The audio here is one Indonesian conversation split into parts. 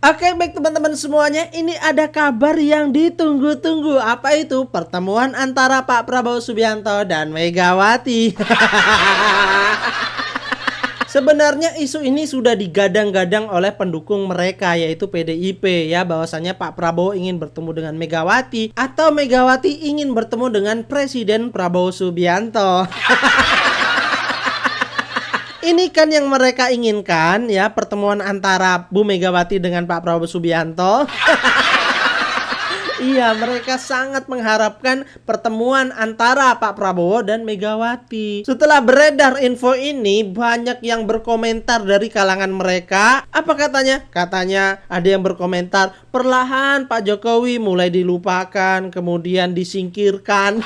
Oke, baik teman-teman semuanya, ini ada kabar yang ditunggu-tunggu. Apa itu? Pertemuan antara Pak Prabowo Subianto dan Megawati. Sebenarnya isu ini sudah digadang-gadang oleh pendukung mereka, yaitu PDIP ya, bahwasannya Pak Prabowo ingin bertemu dengan Megawati atau Megawati ingin bertemu dengan Presiden Prabowo Subianto. Ini kan yang mereka inginkan ya, pertemuan antara Bu Megawati dengan Pak Prabowo Subianto. Iya, mereka sangat mengharapkan pertemuan antara Pak Prabowo dan Megawati. Setelah beredar info ini, banyak yang berkomentar dari kalangan mereka. Apa katanya? Katanya ada yang berkomentar, perlahan Pak Jokowi mulai dilupakan, kemudian disingkirkan.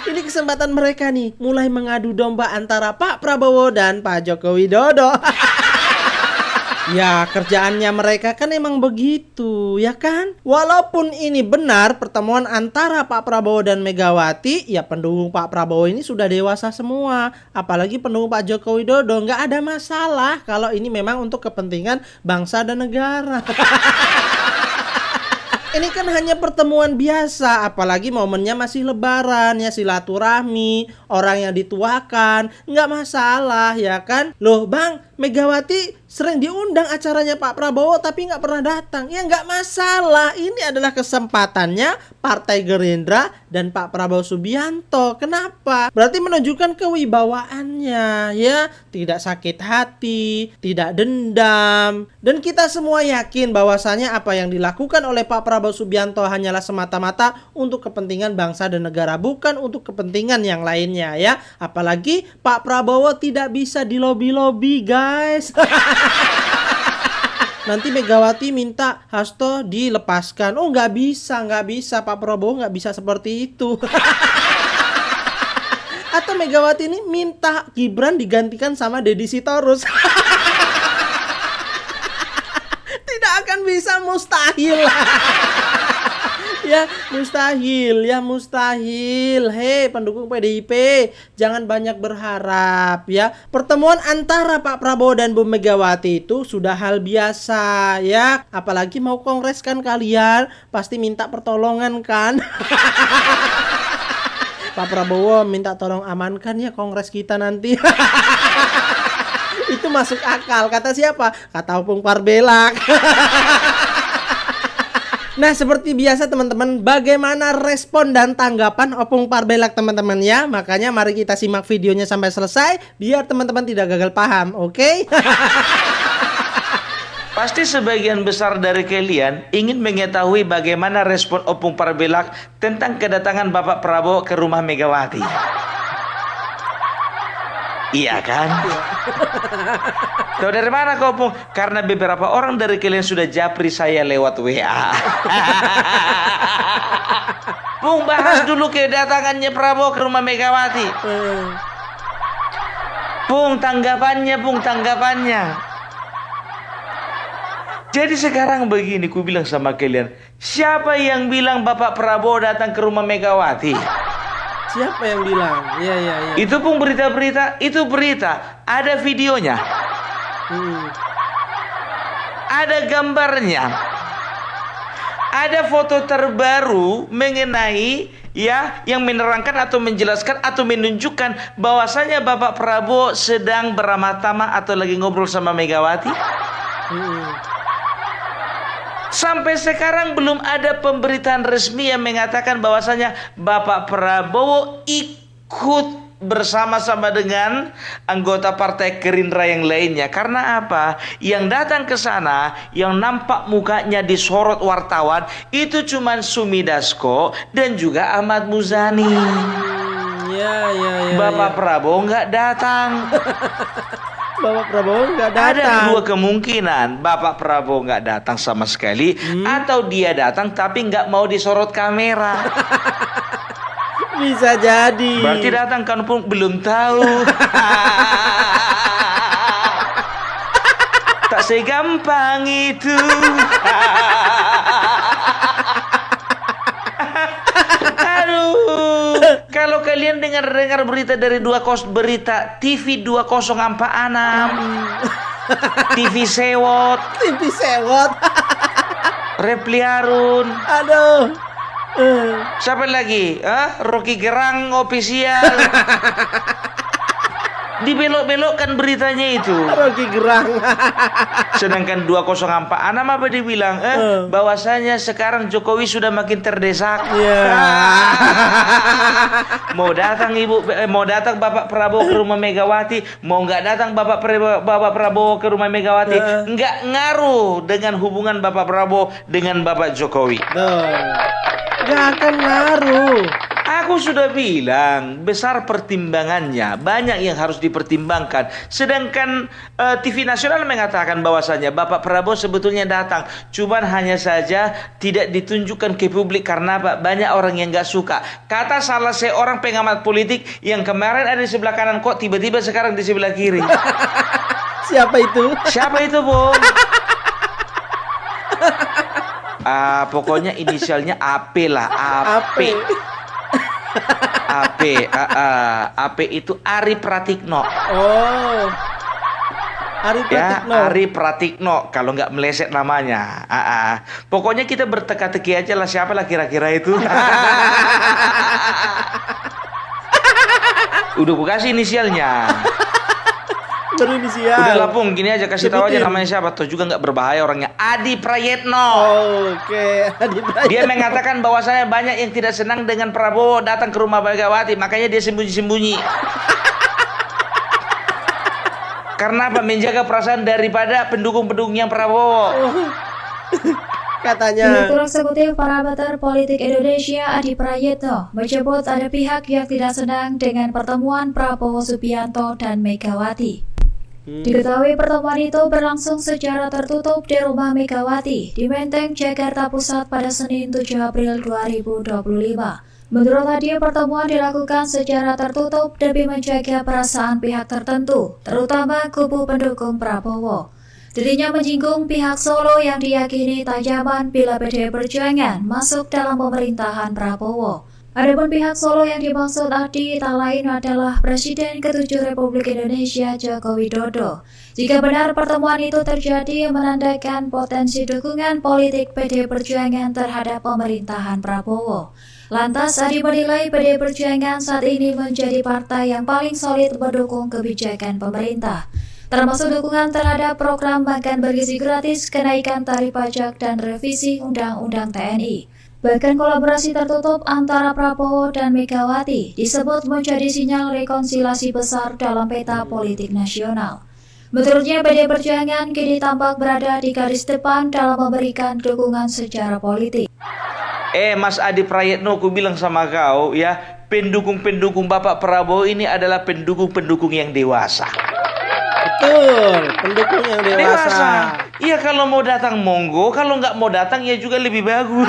Ini kesempatan mereka nih, mulai mengadu domba antara Pak Prabowo dan Pak Joko Widodo. Ya, kerjaannya mereka kan emang begitu, ya kan? Walaupun ini benar pertemuan antara Pak Prabowo dan Megawati, ya pendukung Pak Prabowo ini sudah dewasa semua. Apalagi pendukung Pak Joko Widodo, nggak ada masalah kalau ini memang untuk kepentingan bangsa dan negara. Ini kan hanya pertemuan biasa, apalagi momennya masih lebaran ya, silaturahmi, orang yang dituakan, nggak masalah ya kan? Loh bang, Megawati sering diundang acaranya Pak Prabowo tapi nggak pernah datang. Ya nggak masalah, ini adalah kesempatannya Partai Gerindra dan Pak Prabowo Subianto. Kenapa? Berarti menunjukkan kewibawaannya ya, tidak sakit hati, tidak dendam. Dan kita semua yakin bahwasanya apa yang dilakukan oleh Pak Prabowo Subianto hanyalah semata-mata untuk kepentingan bangsa dan negara, bukan untuk kepentingan yang lainnya ya. Apalagi Pak Prabowo tidak bisa dilobi-lobi guys. Nanti Megawati minta Hasto dilepaskan. Oh nggak bisa Pak Prabowo nggak bisa seperti itu. Atau Megawati ini minta Gibran digantikan sama Deddy Sitorus. Tidak akan bisa, mustahil. Ya mustahil. Hei pendukung PDIP, jangan banyak berharap ya. Pertemuan antara Pak Prabowo dan Bu Megawati itu sudah hal biasa ya. Apalagi mau kongres kan kalian, pasti minta pertolongan kan. Pak Prabowo minta tolong amankan ya kongres kita nanti. Itu masuk akal. Kata siapa? Kata Opung Parbelak. Nah, seperti biasa teman-teman, bagaimana respon dan tanggapan Opung Parbelak teman-teman ya? Makanya mari kita simak videonya sampai selesai biar teman-teman tidak gagal paham, oke? Pasti sebagian besar dari kalian ingin mengetahui bagaimana respon Opung Parbelak tentang kedatangan Bapak Prabowo ke rumah Megawati. Iya kan? Tahu dari mana kau Opung? Karena beberapa orang dari kalian sudah japri saya lewat WA. Pung, bahas dulu kedatangannya Prabowo ke rumah Megawati. Pung, tanggapannya. Jadi sekarang begini, ku bilang sama kalian, siapa yang bilang Bapak Prabowo datang ke rumah Megawati? Siapa yang bilang? Iya. Itu Pung berita-berita, itu berita, ada videonya. Ada gambarnya. Ada foto terbaru mengenai ya yang menerangkan atau menjelaskan atau menunjukkan bahwasanya Bapak Prabowo sedang beramah tamah atau lagi ngobrol sama Megawati. Sampai sekarang belum ada pemberitaan resmi yang mengatakan bahwasanya Bapak Prabowo ikut bersama-sama dengan anggota Partai Gerindra yang lainnya. Karena apa? Yang datang ke sana, yang nampak mukanya disorot wartawan itu cuman Sumi Dasko dan juga Ahmad Muzani. Bapak Prabowo nggak datang. Bapak Prabowo nggak datang. Ada dua kemungkinan, Bapak Prabowo nggak datang sama sekali, atau dia datang tapi nggak mau disorot kamera. Bisa jadi. Berarti datang kan pun belum tahu. Tak segampang itu. Aduh, kalau kalian dengar berita dari berita TV 206. TV Sewot, TV sewot. Repliarun. Aduh. Siapa lagi? Rocky Gerang official. Dibelok-belokkan beritanya itu. Rocky Gerang. Sedangkan 204 apa dia bilang bahwasanya sekarang Jokowi sudah makin terdesak. Mau datang mau datang Bapak Prabowo ke rumah Megawati, mau nggak datang Bapak Prabowo ke rumah Megawati, nggak ngaruh dengan hubungan Bapak Prabowo dengan Bapak Jokowi. Nggak akan ngaruh. Aku sudah bilang besar pertimbangannya, banyak yang harus dipertimbangkan. Sedangkan TV nasional mengatakan bahwasanya Bapak Prabowo sebetulnya datang, cuman hanya saja tidak ditunjukkan ke publik karena banyak orang yang nggak suka. Kata salah seorang pengamat politik yang kemarin ada di sebelah kanan kok tiba-tiba sekarang di sebelah kiri. Siapa itu? Siapa itu, Bung? Pokoknya inisialnya AP lah, AP. AP itu Ari Pratikno. Oh. Ari Pratikno. Ya, Ari Pratikno kalau nggak meleset namanya. Pokoknya kita berteka-teki aja lah siapa lah kira-kira itu. Udah gue kasih inisialnya. Berinisial. Udah lapung gini aja kasih tahu aja namanya siapa tuh juga nggak berbahaya orangnya. Adi Prayetno. Oke, Adi Prayetno. Dia mengatakan bahwasanya banyak yang tidak senang dengan Prabowo datang ke rumah Megawati, makanya dia sembunyi-sembunyi. Karena apa? Menjaga perasaan daripada pendukung-pendukung yang Prabowo. Katanya. Direktur Eksekutif Parameter Politik Indonesia Adi Prayetno menyebut ada pihak yang tidak senang dengan pertemuan Prabowo Subianto dan Megawati. Diketahui pertemuan itu berlangsung secara tertutup di rumah Megawati di Menteng, Jakarta Pusat pada Senin 7 April 2025. Menurut Adi, pertemuan dilakukan secara tertutup demi menjaga perasaan pihak tertentu, terutama kubu pendukung Prabowo. Dirinya menyinggung pihak Solo yang diyakini tak nyaman bila PDI Perjuangan masuk dalam pemerintahan Prabowo. Adapun pihak Solo yang dimaksud Adi tak lain adalah Presiden ke-7 Republik Indonesia Joko Widodo. Jika benar pertemuan itu terjadi menandakan potensi dukungan politik PDI Perjuangan terhadap pemerintahan Prabowo. Lantas Adi menilai PDI Perjuangan saat ini menjadi partai yang paling solid mendukung kebijakan pemerintah, termasuk dukungan terhadap program makan bergizi gratis, kenaikan tarif pajak, dan revisi Undang-Undang TNI. Bahkan kolaborasi tertutup antara Prabowo dan Megawati disebut menjadi sinyal rekonsiliasi besar dalam peta politik nasional. Menurutnya PDI Perjuangan kini tampak berada di garis depan dalam memberikan dukungan secara politik. Mas Adi Prayetno, aku bilang sama kau ya, pendukung-pendukung Bapak Prabowo ini adalah pendukung-pendukung yang dewasa. Betul, pendukung yang dewasa. Iya, kalau mau datang monggo, kalau nggak mau datang ya juga lebih bagus.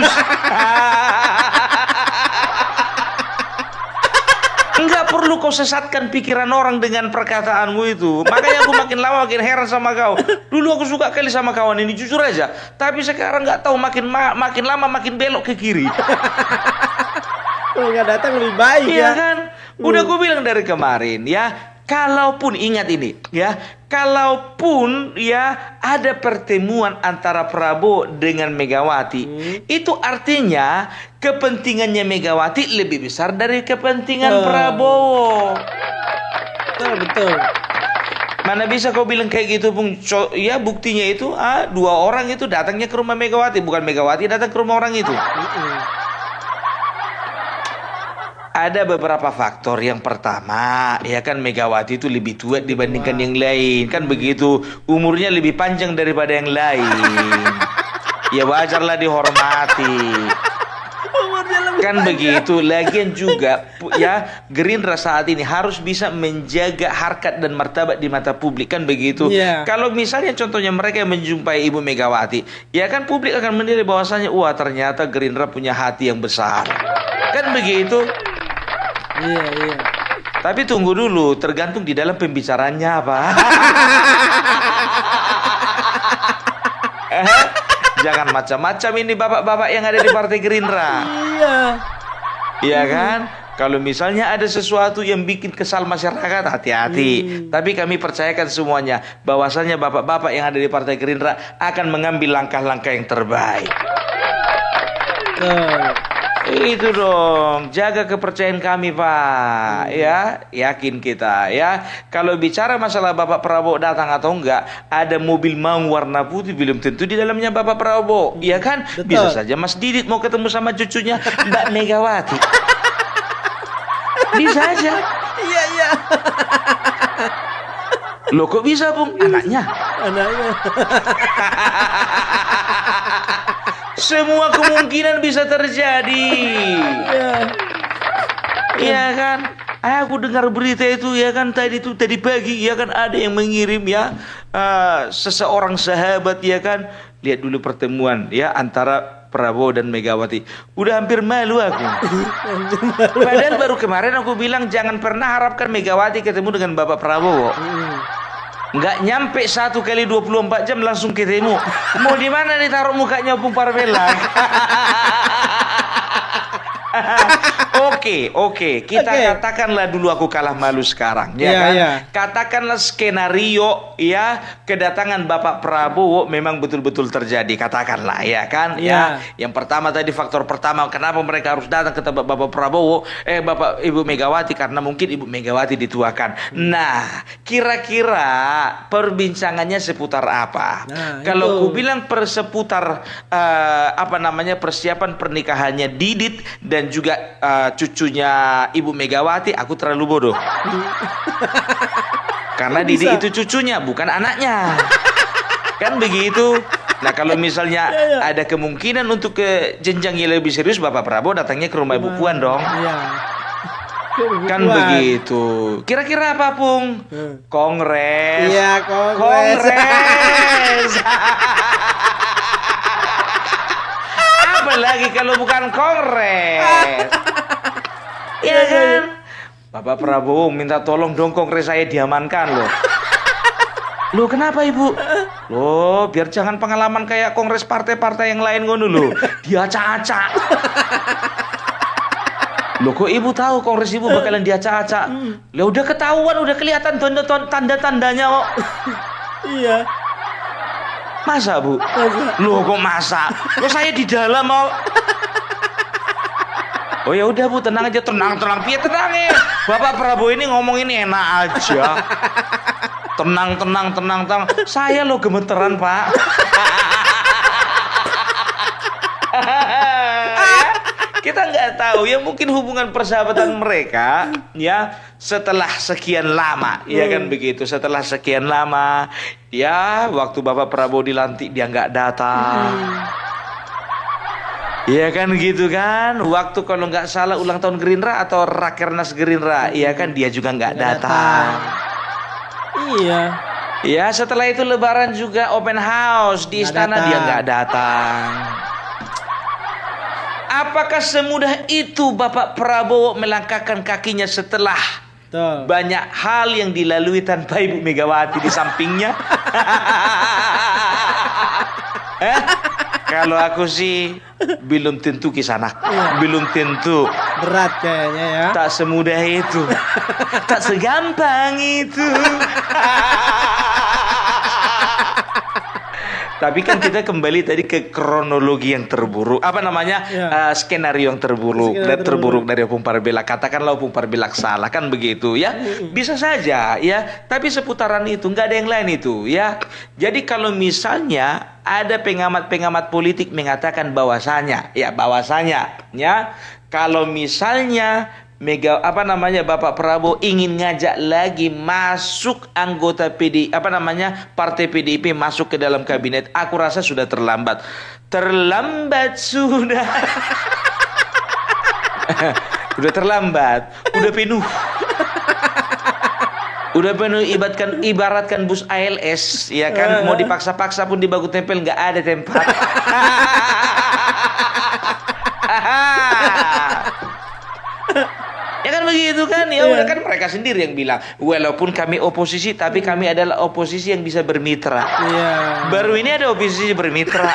Nggak perlu kau sesatkan pikiran orang dengan perkataanmu itu. Makanya aku makin lama makin heran sama kau. Dulu aku suka kali sama kawan ini, jujur aja. Tapi sekarang nggak tahu makin lama makin belok ke kiri. Kalau nggak datang lebih baik Iya ya. kan? Udah aku bilang dari kemarin ya. Kalaupun ingat ini ya, kalaupun ya ada pertemuan antara Prabowo dengan Megawati, itu artinya kepentingannya Megawati lebih besar dari kepentingan Prabowo. Betul. Mana bisa kau bilang kayak gitu, Bung? Ya buktinya itu dua orang itu datangnya ke rumah Megawati, bukan Megawati datang ke rumah orang itu. Ada beberapa faktor. Yang pertama, ya kan Megawati itu lebih tua dibandingkan yang lain. Kan begitu, umurnya lebih panjang daripada yang lain. Ya wajarlah dihormati. Kan begitu. Lagian juga ya, Gerindra saat ini harus bisa menjaga harkat dan martabat di mata publik. Kan begitu. Kalau misalnya contohnya mereka menjumpai Ibu Megawati, ya kan publik akan menilai bahwasanya wah ternyata Gerindra punya hati yang besar. Kan begitu. Iya. Tapi tunggu dulu, tergantung di dalam pembicaraannya apa. Jangan macam-macam ini bapak-bapak yang ada di Partai Gerindra. Iya. Iya kan? Kalau misalnya ada sesuatu yang bikin kesal masyarakat, hati-hati. Tapi kami percayakan semuanya bahwasanya bapak-bapak yang ada di Partai Gerindra akan mengambil langkah-langkah yang terbaik. Itu dong, jaga kepercayaan kami, Pak. Ya, yakin kita ya. Kalau bicara masalah Bapak Prabowo datang atau enggak, ada mobil Maung warna putih belum tentu di dalamnya Bapak Prabowo, ya kan? Betul. Bisa saja Mas Didit mau ketemu sama cucunya Mbak Megawati. Bisa aja. Iya. Loh kok bisa, Bung? Anaknya. Semua kemungkinan bisa terjadi. Iya kan? Aku dengar berita itu ya kan tadi pagi ya kan ada yang mengirim ya seseorang sahabat ya kan. Lihat dulu pertemuan ya antara Prabowo dan Megawati. Udah hampir malu aku. Padahal baru kemarin aku bilang jangan pernah harapkan Megawati ketemu dengan Bapak Prabowo. Nggak nyampe 1 kali 24 jam langsung ketemu. Mau di mana ditaruh mukanya Opung Parbela? Oke. Kita katakanlah dulu aku kalah malu sekarang, ya kan? Katakanlah skenario ya kedatangan Bapak Prabowo memang betul-betul terjadi, katakanlah, ya kan? Ya. Yang pertama tadi faktor pertama kenapa mereka harus datang ke tempat Bapak Prabowo, Bapak Ibu Megawati karena mungkin Ibu Megawati dituakan. Nah, kira-kira perbincangannya seputar apa? Kalau ku bilang seputar persiapan pernikahannya Didit dan juga cucunya Ibu Megawati, aku terlalu bodoh. Karena Didi itu cucunya, bukan anaknya. Kan begitu. Nah, kalau misalnya ada kemungkinan untuk ke jenjang yang lebih serius, Bapak Prabowo datangnya ke rumah Ibu Puan dong. Kan begitu. Kira-kira apa, Pung? Kongres. Iya, Kongres. Apalagi kalau bukan kongres. Ya kan? Bapak Prabowo minta tolong dong kongres saya diamankan loh. Loh kenapa Ibu? Loh biar jangan pengalaman kayak kongres partai-partai yang lain ngono loh. Diacak-acak. Loh kok Ibu tahu kongres Ibu bakalan diacak-acak? Lah udah ketahuan, udah kelihatan tanda-tandanya kok. Iya. Masa Bu? Loh kok masa? Loh saya di dalam mau. Oh ya udah Bu, tenang aja, tenang. Piye tenang ya. Bapak Prabowo ini ngomong ini enak aja. Tenang. Saya lo gemeteran, Pak. Kita nggak tahu ya, mungkin hubungan persahabatan mereka ya setelah sekian lama, ya kan begitu. Setelah sekian lama, ya waktu Bapak Prabowo dilantik dia nggak datang. Iya kan gitu kan. Waktu kalau nggak salah ulang tahun Gerindra atau Rakernas Gerindra, iya kan dia juga nggak datang. Iya. Ya setelah itu Lebaran juga open house di istana, dia nggak datang. Apakah semudah itu Bapak Prabowo melangkahkan kakinya setelah banyak hal yang dilalui tanpa Ibu Megawati di sampingnya? Kalau aku sih belum tentu kisanak. Belum tentu. Berat kayaknya ya. Tak semudah itu. Tak segampang itu. Tapi kan kita kembali tadi ke kronologi yang terburuk. Skenario yang terburuk dari Opung Parbela. Katakanlah Opung Parbela salah, kan begitu ya. Bisa saja ya. Tapi seputaran itu nggak ada yang lain itu ya. Jadi kalau misalnya ada pengamat politik mengatakan bahwasanya kalau misalnya Bapak Prabowo ingin ngajak lagi masuk anggota Partai PDIP masuk ke dalam kabinet, aku rasa sudah terlambat. Sudah. Udah terlambat, udah penuh. Udah penuh, ibaratkan bus ALS, ya kan, mau dipaksa-paksa pun di baku tempel nggak ada tempat. Ya kan begitu kan, ya udah kan mereka sendiri yang bilang, walaupun kami oposisi tapi kami adalah oposisi yang bisa bermitra. Baru ini ada oposisi bermitra.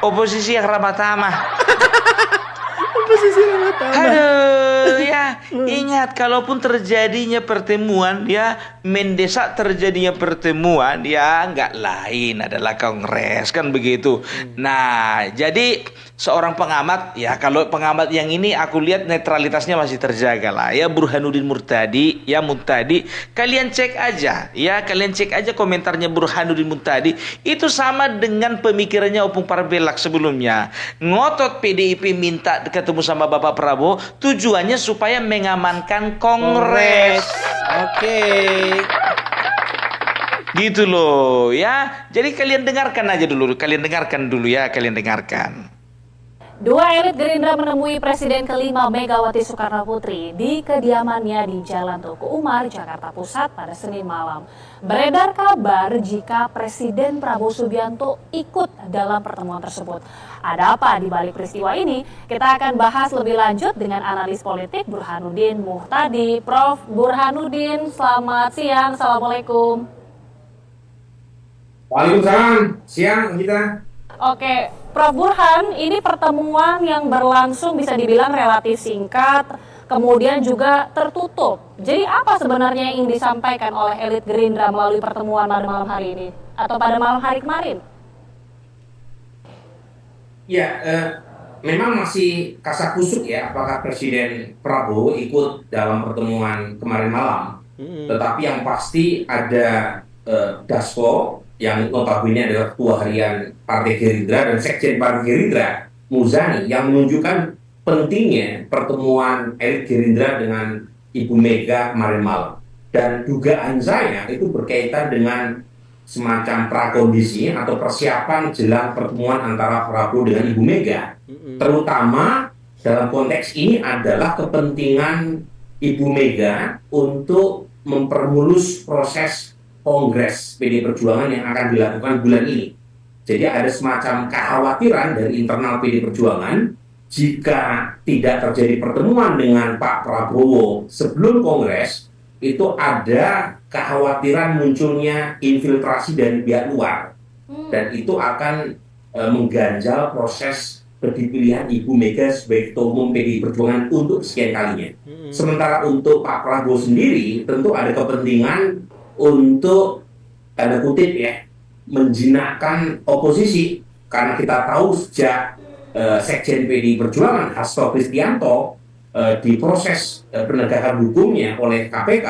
Oposisi yang ramah tamah. posisi martabak. Aduh, ya ingat kalaupun terjadinya pertemuan, ya mendesak terjadinya pertemuan, ya nggak lain adalah kongres kan begitu. Nah, jadi seorang pengamat, ya kalau pengamat yang ini aku lihat netralitasnya masih terjaga lah. Ya Burhanuddin Murtadi, ya Muntadi, kalian cek aja, ya kalian cek aja komentarnya Burhanuddin Muntadi itu sama dengan pemikirannya Opung Parbelak sebelumnya. Ngotot PDIP minta ketemu sama Bapak Prabowo, tujuannya supaya mengamankan kongres. Oke. Gitu loh, ya. Jadi kalian dengarkan aja dulu, kalian dengarkan. Dua elit Gerindra menemui Presiden kelima Megawati Soekarno Putri di kediamannya di Jalan Tuku Umar, Jakarta Pusat pada Senin malam. Beredar kabar jika Presiden Prabowo Subianto ikut dalam pertemuan tersebut. Ada apa di balik peristiwa ini? Kita akan bahas lebih lanjut dengan analis politik Burhanuddin Muhtadi. Prof. Burhanuddin, selamat siang. Assalamualaikum. Waalaikumsalam, siang kita. Oke, Prof. Burhan, ini pertemuan yang berlangsung bisa dibilang relatif singkat, kemudian juga tertutup. Jadi apa sebenarnya yang ingin disampaikan oleh elit Gerindra melalui pertemuan pada malam hari ini? Atau pada malam hari kemarin? Ya, memang masih kasak-kusuk ya apakah Presiden Prabowo ikut dalam pertemuan kemarin malam. Tetapi yang pasti ada Dasko yang notabene adalah ketua harian Partai Gerindra dan Sekjen Partai Gerindra, Muzani, yang menunjukkan pentingnya pertemuan elit Gerindra dengan Ibu Mega kemarin malam. Dan dugaan saya itu berkaitan dengan semacam prakondisi atau persiapan jelang pertemuan antara Prabowo dengan Ibu Mega. Terutama dalam konteks ini adalah kepentingan Ibu Mega untuk mempermulus proses Kongres PD Perjuangan yang akan dilakukan bulan ini. Jadi ada semacam kekhawatiran dari internal PD Perjuangan jika tidak terjadi pertemuan dengan Pak Prabowo sebelum Kongres, itu ada kekhawatiran munculnya infiltrasi dari pihak luar. Dan itu akan mengganjal proses pemilihan Ibu Mega sebagai Ketua Umum PD Perjuangan untuk sekian kalinya. Sementara untuk Pak Prabowo sendiri tentu ada kepentingan untuk tanda kutip ya menjinakkan oposisi, karena kita tahu sejak Sekjen PDI Perjuangan Hasto Kristianto diproses penegakan hukumnya oleh KPK,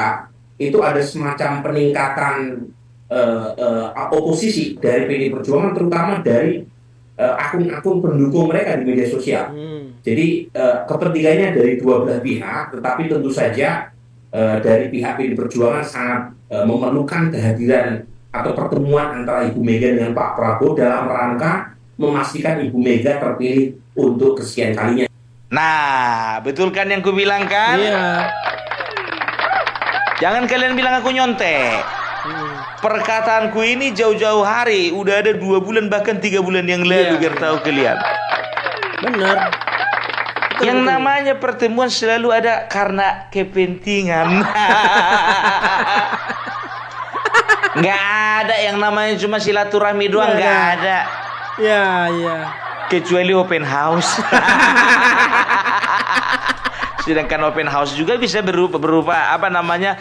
itu ada semacam peningkatan oposisi dari PDI Perjuangan, terutama dari akun-akun pendukung mereka di media sosial. Jadi kepentingannya dari dua belah pihak, tetapi tentu saja dari pihak PDI Perjuangan sangat memerlukan kehadiran atau pertemuan antara Ibu Mega dengan Pak Prabowo dalam rangka memastikan Ibu Mega terpilih untuk kesekian kalinya. Nah, betul kan yang ku bilang kan? Iya. Jangan kalian bilang aku nyontek. Perkataanku ini jauh-jauh hari, udah ada 2 bulan bahkan 3 bulan yang lalu, biar tahu kalian. Bener. Yang namanya pertemuan selalu ada karena kepentingan. Nggak ada yang namanya cuma silaturahmi doang, nggak ada. Ya, ya. Kecuali open house. Sedangkan open house juga bisa berupa apa namanya,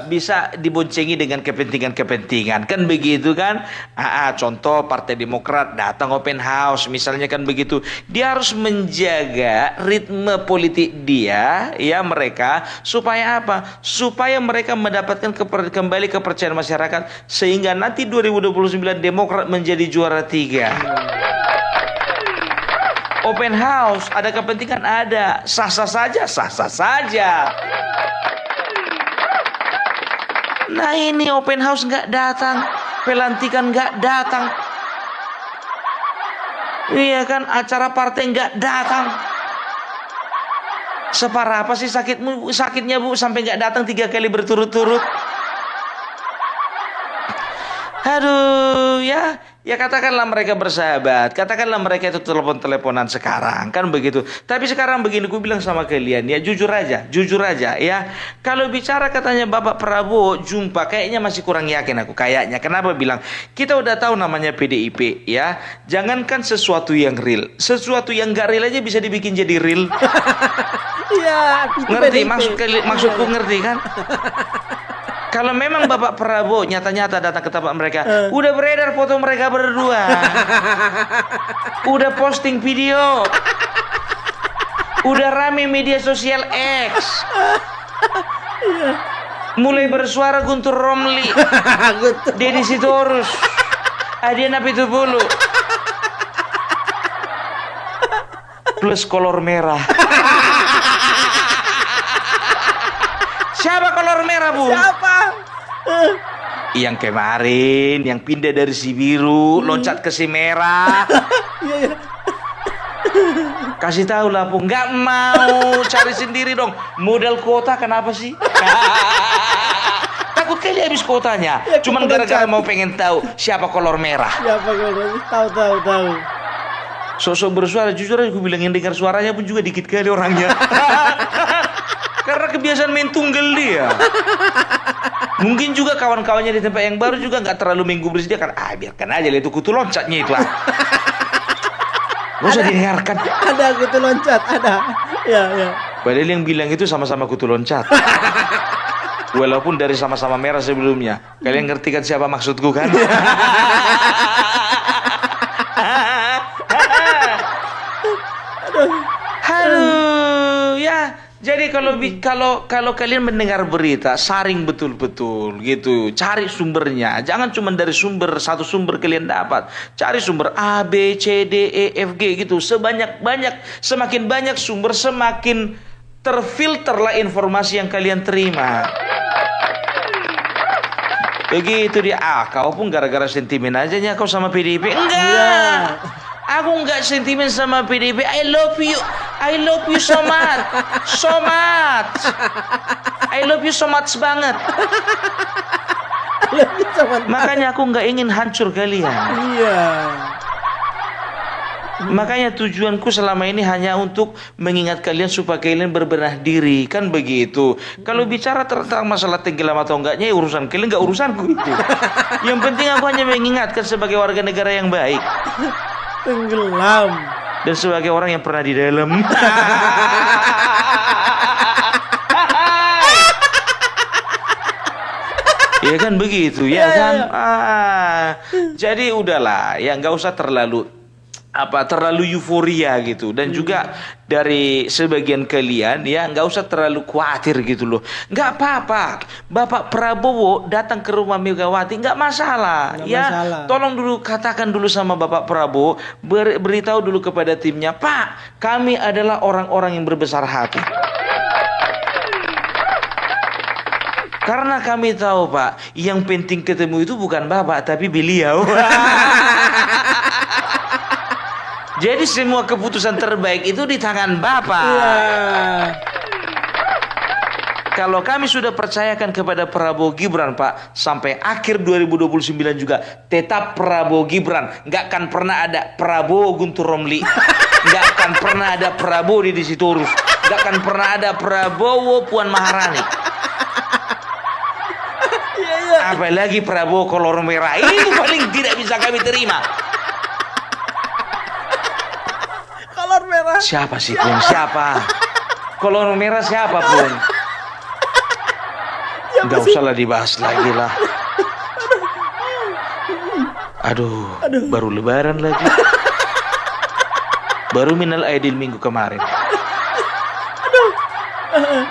bisa diboncengi dengan kepentingan kan begitu kan. Contoh Partai Demokrat datang open house misalnya kan begitu. Dia harus menjaga ritme politik dia, ya mereka, supaya apa? Supaya mereka mendapatkan kembali kepercayaan masyarakat sehingga nanti 2029 Demokrat menjadi juara 3. Open house, ada kepentingan, ada. Sah-sah saja. Nah ini open house nggak datang, pelantikan nggak datang. Iya kan, acara partai nggak datang. Separah apa sih sakitnya Bu, sampai nggak datang 3 kali berturut-turut. Aduh ya, Ya katakanlah mereka bersahabat, katakanlah mereka itu telepon-teleponan sekarang, kan begitu. Tapi sekarang begini, gue bilang sama kalian ya, jujur aja ya. Kalau bicara katanya Bapak Prabowo jumpa, kayaknya masih kurang yakin aku, kayaknya. Kenapa bilang? Kita udah tahu namanya PDIP ya. Jangankan sesuatu yang real, sesuatu yang gak real aja bisa dibikin jadi real. Iya, Ngerti maksudku, ngerti kan? Kalau memang Bapak Prabowo nyata-nyata datang ke tempat mereka, udah beredar foto mereka berdua, udah posting video, udah rame media sosial X, mulai bersuara Guntur Romli, Deddy Sitorus, Adian Apitupulu, plus kolor merah. Siapa kolor merah, Bu? Siapa? Yang kemarin, yang pindah dari si biru, loncat ke si merah. Kasih tahu lah, Bu. Nggak mau, cari sendiri dong. Modal kuota kenapa sih? Takut kali habis kuotanya. Ya, Cuman gara-gara mau pengen tahu siapa kolor merah. Siapa kolor? Tahu. Sosok bersuara, jujur aja gue bilang yang dengar suaranya pun juga dikit kali orangnya. Karena kebiasaan main tunggal dia. Mungkin juga kawan-kawannya di tempat yang baru juga nggak terlalu menggubris dia, kan biarkan aja lah itu kutu loncatnya itu lah. Gak usah didengarkan. Ada kutu loncat, ada. Ya. Padahal yang bilang itu sama-sama kutu loncat. Walaupun dari sama-sama merah sebelumnya. Kalian ngerti kan siapa maksudku kan? Aduh, ya. Jadi kalau kalian mendengar berita, saring betul-betul gitu, cari sumbernya. Jangan cuma dari satu sumber kalian dapat. Cari sumber A, B, C, D, E, F, G gitu. Sebanyak-banyak, semakin banyak sumber, semakin terfilterlah informasi yang kalian terima. Begitu dia. Kau pun gara-gara sentimen aja nya kau sama PDIP. Enggak. Aku enggak sentimen sama PDIP. I love you so much. I love you so much banget. Makanya aku enggak ingin hancur kalian. Iya. Makanya tujuanku selama ini hanya untuk mengingat kalian supaya kalian berbenah diri, kan begitu. Kalau bicara tentang masalah tenggelam atau enggaknya ya urusan kalian, enggak urusanku itu. Yang penting aku hanya mengingatkan sebagai warga negara yang baik. Tenggelam. Dan sebagai orang yang pernah di dalam. Ya kan begitu ya kan. Jadi udahlah ya, nggak usah terlalu euforia gitu. Dan juga dari sebagian kalian ya nggak usah terlalu khawatir gitu loh. Nggak apa-apa, Bapak Prabowo datang ke rumah Megawati nggak masalah. Masalah. Tolong dulu katakan dulu sama Bapak Prabowo, beritahu dulu kepada timnya, Pak, kami adalah orang-orang yang berbesar hati. Karena kami tahu, Pak, yang penting ketemu itu bukan Bapak tapi beliau. Jadi semua keputusan terbaik itu di tangan Bapak. Kalau kami sudah percayakan kepada Prabowo Gibran, Pak, sampai akhir 2029 juga tetap Prabowo Gibran. Nggak akan pernah ada Prabowo Guntur Romli. Nggak akan pernah ada Prabowo Deddy Sitorus. Nggak akan pernah ada Prabowo Puan Maharani. Apalagi Prabowo kolor merah. Itu paling tidak bisa kami terima. Merah. Siapa sih Pun? Siapa? Kolor merah siapa Pun? Gak usah lah dibahas lagi lah. Aduh, baru lebaran lagi. Baru minal aidil minggu kemarin.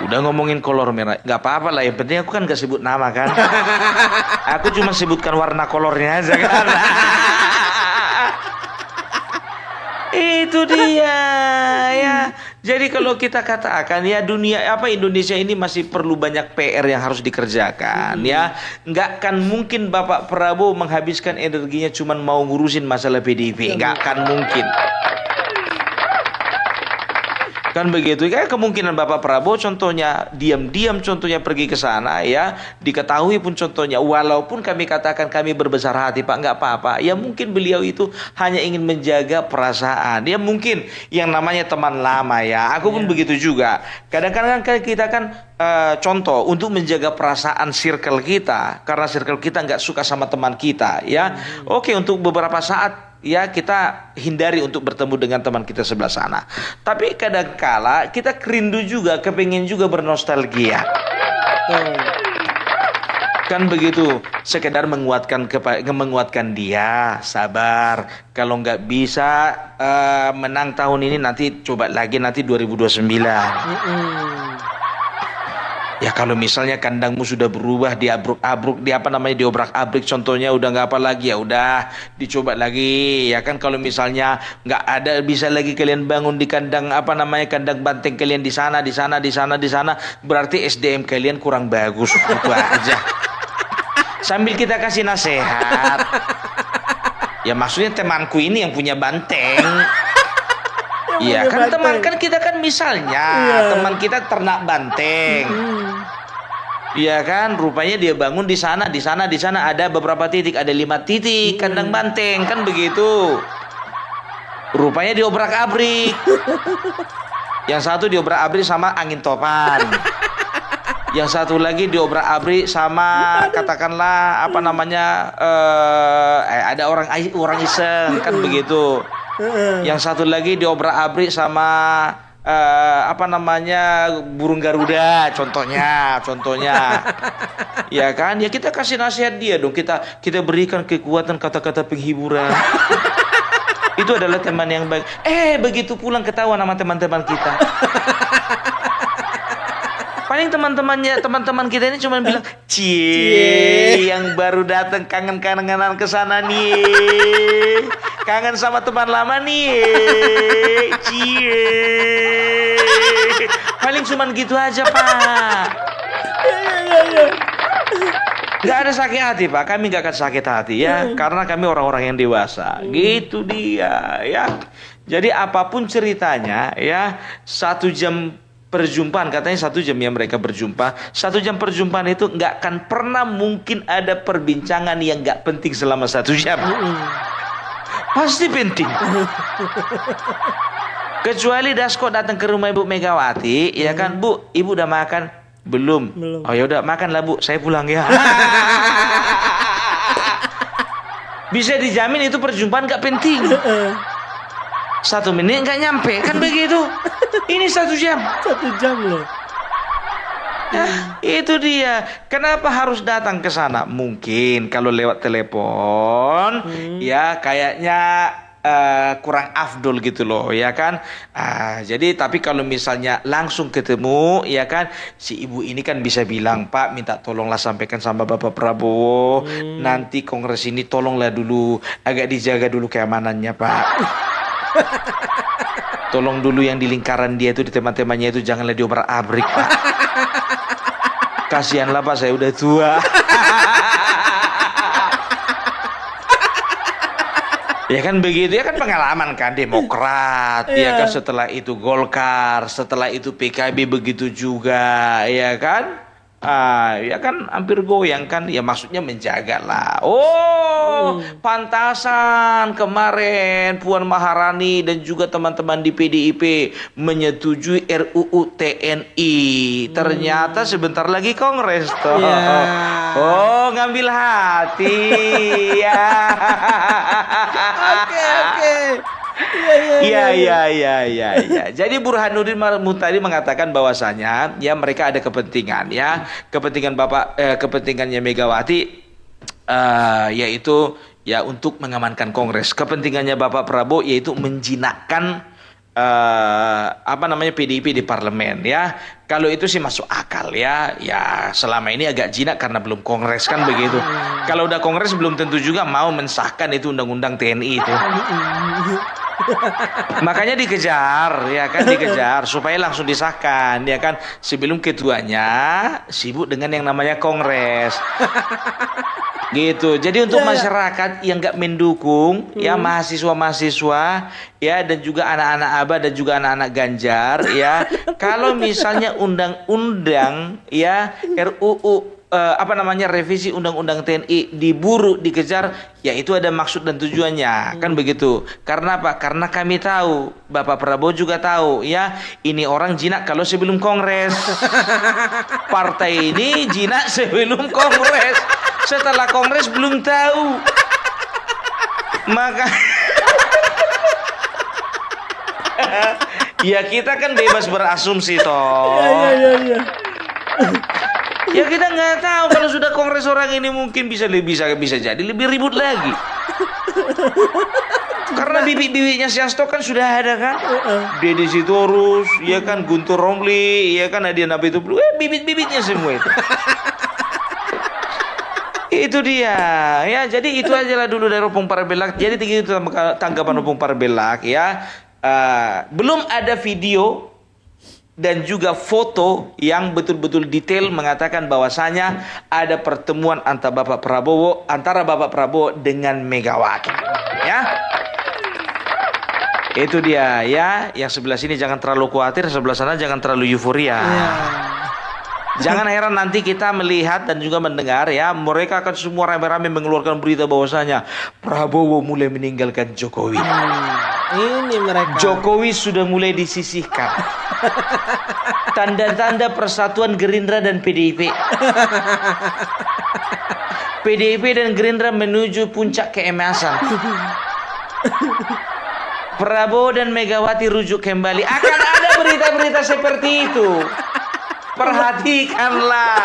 Udah ngomongin kolor merah, gak apa-apa lah. Yang penting aku kan gak sebut nama kan. Aku cuma sebutkan warna kolornya aja kan. Itu dia ya. Jadi kalau kita katakan ya Indonesia ini masih perlu banyak PR yang harus dikerjakan ya. Nggak akan mungkin Bapak Prabowo menghabiskan energinya cuma mau ngurusin masalah PDIP. Nggak akan mungkin. Kan begitu kan, kemungkinan Bapak Prabowo contohnya diam-diam contohnya pergi ke sana ya, diketahui pun contohnya, walaupun kami katakan kami berbesar hati Pak, nggak apa-apa ya, mungkin beliau itu hanya ingin menjaga perasaan dia, mungkin yang namanya teman lama ya, aku pun begitu juga. Kadang-kadang kan kita kan contoh untuk menjaga perasaan circle kita, karena circle kita nggak suka sama teman kita ya, oke, untuk beberapa saat ya kita hindari untuk bertemu dengan teman kita sebelah sana. Tapi kadangkala kita kerindu juga, kepingin juga bernostalgia. Kan begitu, sekedar menguatkan dia, sabar. Kalau nggak bisa menang tahun ini, nanti coba lagi nanti 2029. Ya kalau misalnya kandangmu sudah berubah, diabruk-abruk, diobrak-abrik contohnya, udah nggak apa lagi, ya udah dicoba lagi ya kan. Kalau misalnya nggak ada bisa lagi kalian bangun di kandang kandang banteng kalian di sana, berarti SDM kalian kurang bagus, itu aja. Sambil kita kasih nasihat. Ya maksudnya temanku ini yang punya banteng. Iya kan, teman kan kita kan misalnya teman kita ternak banteng. Iya kan, rupanya dia bangun di sana ada beberapa titik, ada 5 titik kandang banteng kan begitu. Rupanya diobrak-abrik. Yang satu diobrak-abrik sama angin topan. Yang satu lagi diobrak-abrik sama katakanlah ada orang iseng kan begitu. Yang satu lagi diobrak-abrik sama burung Garuda contohnya. Ya kan? Ya kita kasih nasihat dia dong. Kita berikan kekuatan kata-kata penghiburan. Itu adalah teman yang baik. Begitu pulang ketahuan sama teman-teman kita. Paling teman-teman kita ini cuma bilang, "Cie, yang baru datang kangen-kangenan ke sana nih. Kangen sama teman lama nih. Cie." Paling cuma gitu aja, Pak. Gak ada sakit hati, Pak. Kami gak akan sakit hati ya, karena kami orang-orang yang dewasa. Gitu dia ya. Jadi apapun ceritanya ya, 1 jam perjumpaan, katanya 1 jam ya mereka berjumpa. 1 jam perjumpaan itu nggak akan pernah mungkin ada perbincangan yang nggak penting selama 1 jam. Pasti penting. Kecuali Dasko datang ke rumah Ibu Megawati, ya kan, Bu, Ibu udah makan? Belum. Oh ya udah, makanlah Bu, saya pulang ya. Bisa dijamin itu perjumpaan nggak penting. 1 menit nggak nyampe kan begitu. Ini 1 jam. 1 jam loh. Ya, itu dia. Kenapa harus datang ke sana? Mungkin kalau lewat telepon, ya kayaknya kurang afdol gitu loh, ya kan. Jadi tapi kalau misalnya langsung ketemu, ya kan, si ibu ini kan bisa bilang, Pak, minta tolonglah sampaikan sama Bapak Prabowo, nanti kongres ini tolonglah dulu, agak dijaga dulu keamanannya, Pak. Tolong dulu yang di lingkaran dia itu, di teman-temannya itu janganlah diobrak-abrik, Pak. Kasihanlah Pak, saya udah tua. Ya kan begitu, ya kan pengalaman kan Demokrat, ya kan, setelah itu Golkar, setelah itu PKB begitu juga, ya kan. Ya kan hampir goyang kan, ya maksudnya menjaga lah. Pantasan kemarin Puan Maharani dan juga teman-teman di PDIP menyetujui RUU TNI. Ternyata sebentar lagi kongres toh. Ngambil hati ya. Oke. Iya. Jadi Burhanuddin Muhtadi mengatakan bahwasanya ya mereka ada kepentingan ya, kepentingannya Megawati yaitu ya untuk mengamankan kongres. Kepentingannya Bapak Prabowo yaitu menjinakkan PDIP di parlemen ya. Kalau itu sih masuk akal ya. Ya selama ini agak jinak karena belum kongres kan begitu. Kalau udah kongres belum tentu juga mau mensahkan itu undang-undang TNI itu. Makanya dikejar supaya langsung disahkan ya kan, sebelum ketuanya sibuk dengan yang namanya kongres. Gitu. Jadi untuk Iya, iya. masyarakat yang nggak mendukung, ya mahasiswa-mahasiswa, ya dan juga anak-anak Aba dan juga anak-anak Ganjar, ya kalau misalnya undang-undang, ya RUU revisi undang-undang TNI diburu dikejar, ya itu ada maksud dan tujuannya, kan begitu. Karena apa? Karena kami tahu, Bapak Prabowo juga tahu, ya ini orang jinak kalau sebelum kongres. Partai ini jinak sebelum kongres. Setelah kongres belum tahu. Maka ya kita kan bebas berasumsi toh. Iya. Ya kita nggak tahu kalau sudah kongres orang ini mungkin bisa jadi lebih ribut lagi. Karena bibit-bibitnya si Hasto kan sudah ada kan, Deddy Sitorus, ya kan Guntur Romli, ya kan Nadia Napitupulu, bibit-bibitnya semua itu. Itu dia, ya jadi itu aja lah dulu dari Opung Parabelak. Jadi itu tanggapan Opung Parabelak ya. Belum ada video dan juga foto yang betul-betul detail mengatakan bahwasanya ada pertemuan antara Bapak Prabowo dengan Megawati, ya. Itu dia ya, yang sebelah sini jangan terlalu khawatir, sebelah sana jangan terlalu euforia. Iya. Jangan heran nanti kita melihat dan juga mendengar ya, mereka akan semua rame-rame mengeluarkan berita bahwasanya Prabowo mulai meninggalkan Jokowi. Ini mereka. Jokowi sudah mulai disisihkan. Tanda-tanda persatuan Gerindra dan PDIP. PDIP dan Gerindra menuju puncak keemasan. Prabowo dan Megawati rujuk kembali. Akan ada berita-berita seperti itu. Perhatikanlah.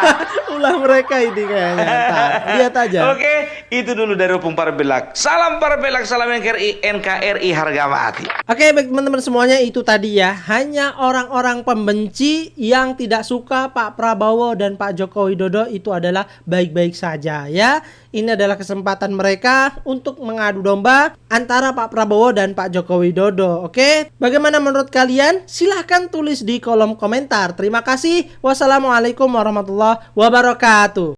Ulah mereka ini kayaknya. Ntar, lihat aja. Oke, itu dulu dari Opung Parabelak. Salam Parabelak, salam NKRI harga mati. Oke, baik teman-teman semuanya, itu tadi ya. Hanya orang-orang pembenci yang tidak suka Pak Prabowo dan Pak Joko Widodo itu adalah baik-baik saja ya. Ini adalah kesempatan mereka untuk mengadu domba antara Pak Prabowo dan Pak Joko Widodo. Oke, bagaimana menurut kalian? Silahkan tulis di kolom komentar. Terima kasih. Wassalamualaikum warahmatullahi wabarakatuh.